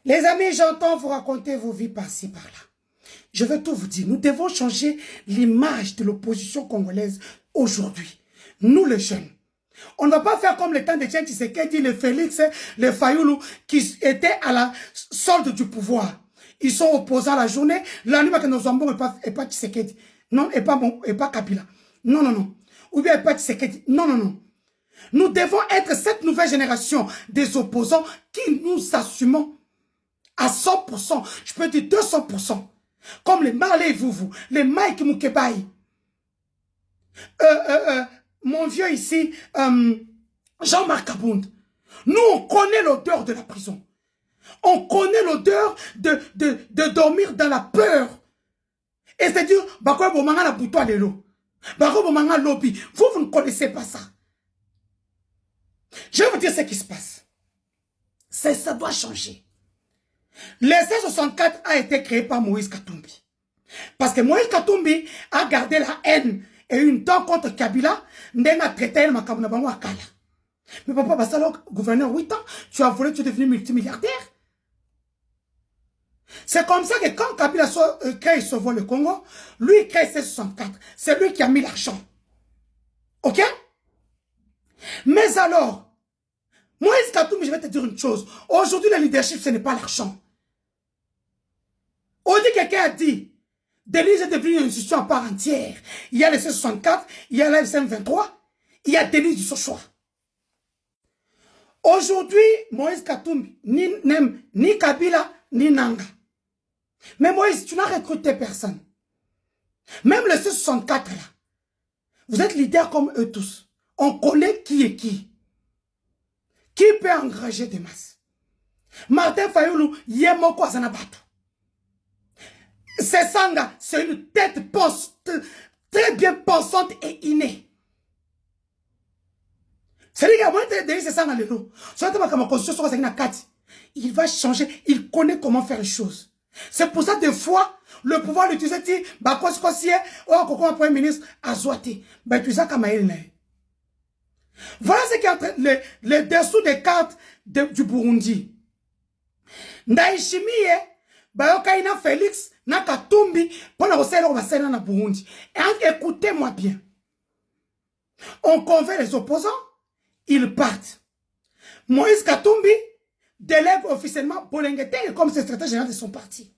Les amis, j'entends vous raconter vos vies par-ci, par-là. Je veux tout vous dire. Nous devons changer l'image de l'opposition congolaise aujourd'hui. Nous, les jeunes. On ne va pas faire comme le temps de Tchèque Tshisekedi, le Félix, le Fayoulou, qui étaient à la solde du pouvoir. Ils sont opposants la journée. La nuit, que nos ambons et pas Tshisekedi. Non, et pas Kabila. Non, non, non. Ou bien pas Tshisekedi. Non, non, non. Nous devons être cette nouvelle génération des opposants qui nous assumons à 100%. Je peux dire 200%. Comme les Marley Vouvou, les Mike Moukebaï. Mon vieux ici, Jean-Marc Abound. Nous, on connaît l'odeur de la prison. On connaît l'odeur de dormir dans la peur. Et c'est-à-dire, Bakoy Bomanga la boutoua lelo. Bakoy Bomanga lobby. Vous ne connaissez pas ça. Je vais vous dire ce qui se passe. Ça doit changer. Le C64 a été créé par Moïse Katumbi. Parce que Moïse Katumbi a gardé la haine et une dent contre Kabila. Ndenga traité ma Kabunabango Akala. Mais papa Bassalo, gouverneur 8 ans, tu as volé, tu es devenu multimilliardaire. C'est comme ça que quand Kabila crée Sauve le Congo, lui il crée C64. C'est lui qui a mis l'argent. Ok? Mais alors, Moïse Katumbi, je vais te dire une chose. Aujourd'hui, le leadership, ce n'est pas l'argent. On dit quelqu'un a dit, Denis est devenu une institution à part entière. Il y a le C64, il y a le FM23, il y a Denis du Sochoa. Aujourd'hui, Moïse Katumbi, ni Kabila, ni Nanga. Mais Moïse, tu n'as recruté personne. Même le C64 là, vous êtes leader comme eux tous. On connaît qui est qui. Qui peut engager des masses? Martin Fayoulou, Yemoko Azanabatu. C'est Sanga, c'est une tête très bien pensante et innée. C'est lui qui a moins de c'est Sanga le lot. Il va changer, il connaît comment faire les choses. C'est pour ça, des fois, le pouvoir l'utiliser, dit, bah, quoi, Premier ministre, Azouati. Bah, tu sais, comme il est. Voilà ce qui est en train, le dessous des cartes du Burundi. Ndaishimie, Bayokaina Félix, Nakatumbi, pour la recette, on va s'aider dans Burundi. Et écoutez-moi bien. On convainc les opposants, ils partent. Moïse Katumbi délègue officiellement Bolengete comme secrétaire général de son parti.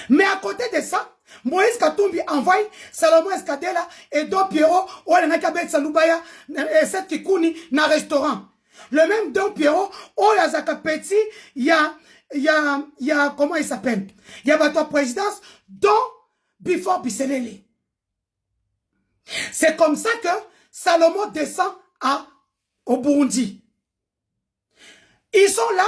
Mais à côté de ça, Moïse Katumbi envoie Salomon Escadela et Don Pierrot, ou Nakabe Salubaya, et cette Kikouni, dans un restaurant. Le même Don Pierrot, ou Yazaka Petit, il y a, comment il s'appelle? Il y a votre présidence, dont Before Bisselele. C'est comme ça que Salomon descend au Burundi. Ils sont là,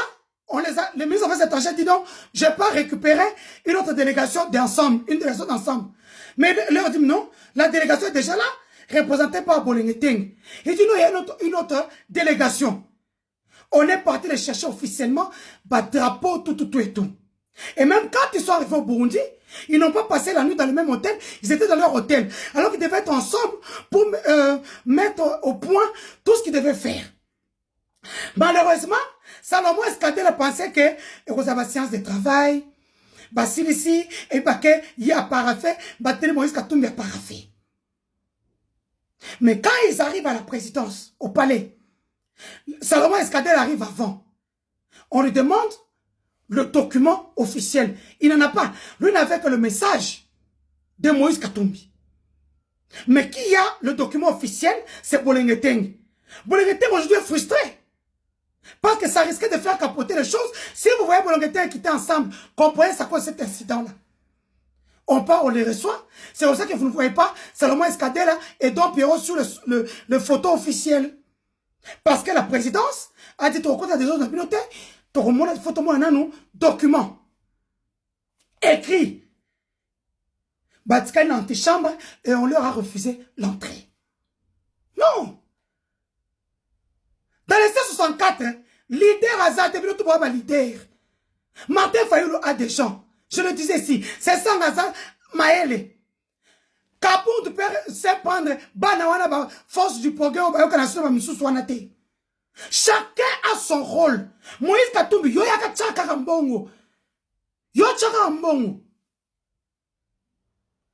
les ministres des Affaires étrangères disent non, je peux récupérer une autre délégation d'ensemble, une délégation d'ensemble. Mais leur dit non, la délégation est déjà là, représentée par Bolengeteng. Il dit non, il y a une autre délégation. On est parti les chercher officiellement, drapeau, tout et tout. Et même quand ils sont arrivés au Burundi, ils n'ont pas passé la nuit dans le même hôtel, ils étaient dans leur hôtel. Alors qu'ils devaient être ensemble pour mettre au point tout ce qu'ils devaient faire. Malheureusement, Salomon Escadel a pensé que vous avez science de travail, Basilisi, et que il y a paraffé, Bateli Moïse Katumbi a paraffé. Mais quand ils arrivent à la présidence, au palais, Salomon Escadel arrive avant. On lui demande le document officiel. Il n'en a pas. Lui n'avait que le message de Moïse Katumbi. Mais qui a le document officiel, c'est Bolengeteng. Bolengeteng aujourd'hui est frustré. Parce que ça risquait de faire capoter les choses. Si vous voyez Bolengeteng qui étaient ensemble, comprenez ça quoi cet incident-là. On part, on les reçoit. C'est pour ça que vous ne voyez pas Salomon Escadela et Don Pierrot sur le photo officiel. Parce que la présidence a dit au côté des autres communautés, photo document écrit. Batika une antichambre et on leur a refusé l'entrée. Non. Dans les 164, leader Azad est venu tout voir leader. Martin Fayoulou a des gens. Je le disais ici, c'est sans Azad Maële. Kabound peut se prendre Banawana force du progrès au Bayoka National Missou Swanate. Chacun a son rôle. Moïse Katumbi, yo yaka tchaka mbongo. Yo tchaka mbongo.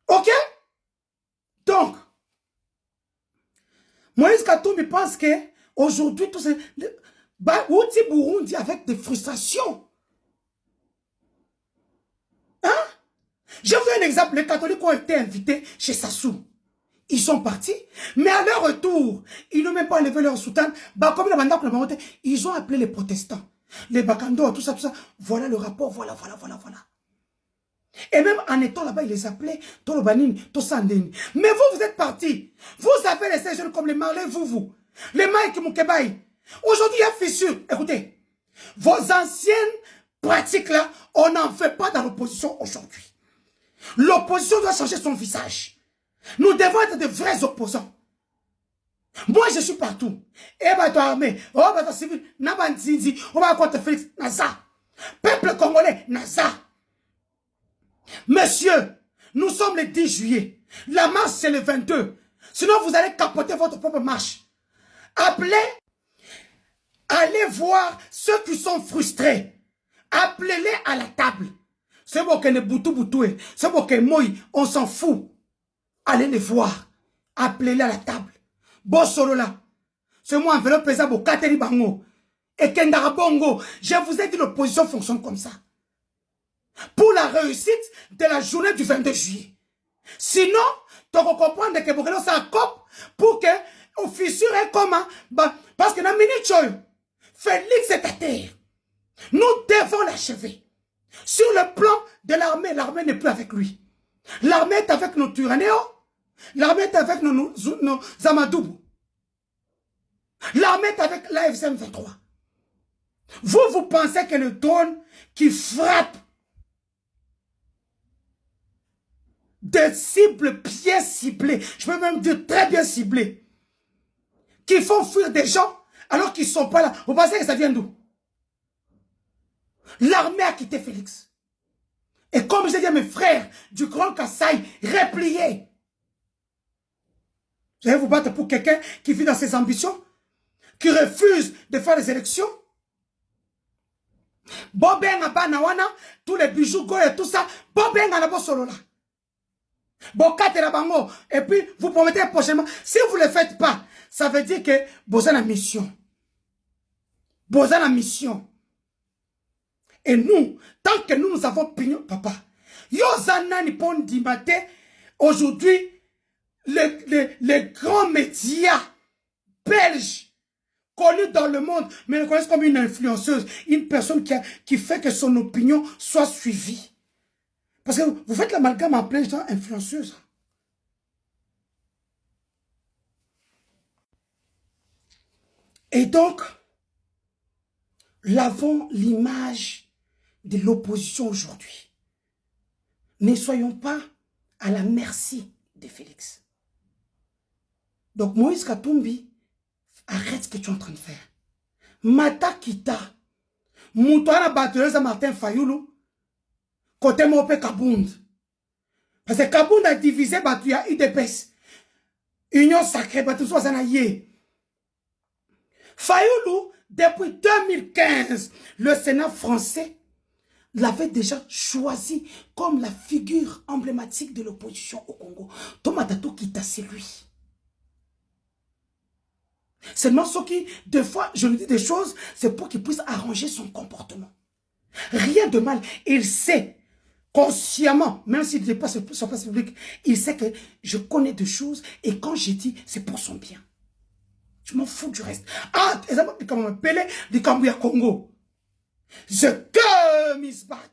Ok? Donc, Moïse Katumbi pense que aujourd'hui, tout c'est... Outi Burundi avec des frustrations. Hein? Je vous donne un exemple. Les catholiques ont été invités chez Sassou. Ils sont partis, mais à leur retour, ils n'ont même pas enlevé leur soutane. Bah, comme ils ont appelé les protestants, les Bakando, tout ça, tout ça. Voilà le rapport, voilà. Et même en étant là-bas, ils les appelaient Tolobanini, Tosandeni. Mais vous êtes partis. Vous avez laissé jeunes comme les Marley, vous. Les Mike Moukebaï. Aujourd'hui, il y a fissure. Écoutez, vos anciennes pratiques là, on n'en fait pas dans l'opposition aujourd'hui. L'opposition doit changer son visage. Nous devons être de vrais opposants. Moi, je suis partout. Eh ben, toi, armée, oh, ben, toi, civil, Nabanzinzi, on va contre Félix, Naza. Peuple congolais, Naza. Monsieur, nous sommes le 10 juillet. La marche, c'est le 22. Sinon, vous allez capoter votre propre marche. Appelez, allez voir ceux qui sont frustrés. Appelez-les à la table. C'est bon qu'elle est boutou-boutoué. C'est bon qu'elle mouille. On s'en fout. Allez les voir. Appelez-les à la table. Bossolo là. C'est moi, enveloppe pesable au Kateri Bango. Et Kendara Bongo. Je vous ai dit, l'opposition fonctionne comme ça. Pour la réussite de la journée du 22 juillet. Sinon, tu vas comprendre que Bokelo ça coupe pour que officier est comment. Parce que dans minute, Félix est à terre. Nous devons l'achever. Sur le plan de l'armée, l'armée n'est plus avec lui. L'armée est avec nos Turanéo. L'armée est avec nos Zamadoubou. L'armée est avec l'AFCM 23. Vous pensez que le drone qui frappe des cibles bien ciblées, je peux même dire très bien ciblées, qui font fuir des gens alors qu'ils ne sont pas là. Vous pensez que ça vient d'où? L'armée a quitté Félix. Et comme j'ai dit à mes frères du Grand Kassai, repliez. Vous allez vous battre pour quelqu'un qui vit dans ses ambitions, qui refuse de faire les élections. Bobenga banawana, tous les bijoux, et tout ça, Bobenga na solo là. Bokate la bango. Et puis, vous promettez prochainement, si vous ne le faites pas, ça veut dire que vous avez la mission. Vous avez la mission. Et nous, tant que nous avons pignon, papa, Yozana Nippon Dimate, aujourd'hui, les grands médias belges connus dans le monde, mais le connaissent comme une influenceuse, une personne qui fait que son opinion soit suivie. Parce que vous faites l'amalgame en plein temps influenceuse. Et donc, l'avons l'image de l'opposition aujourd'hui. Ne soyons pas à la merci de Félix. Donc Moïse Katumbi, arrête ce que tu es en train de faire. Mata Kita, Moutouana Bateleuse Martin Fayoulou, côté Mopé Kabound. Parce que Kabound a divisé Batouya IDPS. Union sacrée, Batouya Zanaye. Fayoulou, depuis 2015, le Sénat français l'avait déjà choisi comme la figure emblématique de l'opposition au Congo. Thomas Tato Kita, c'est lui. Seulement ce qui, des fois, je lui dis des choses, c'est pour qu'il puisse arranger son comportement. Rien de mal. Il sait, consciemment, même s'il n'est pas sur place publique, il sait que je connais des choses et quand j'ai dit, c'est pour son bien. Je m'en fous du reste. Ah, exemple, comme on m'appelait, du Cambouya Congo. Je que Miss Bat.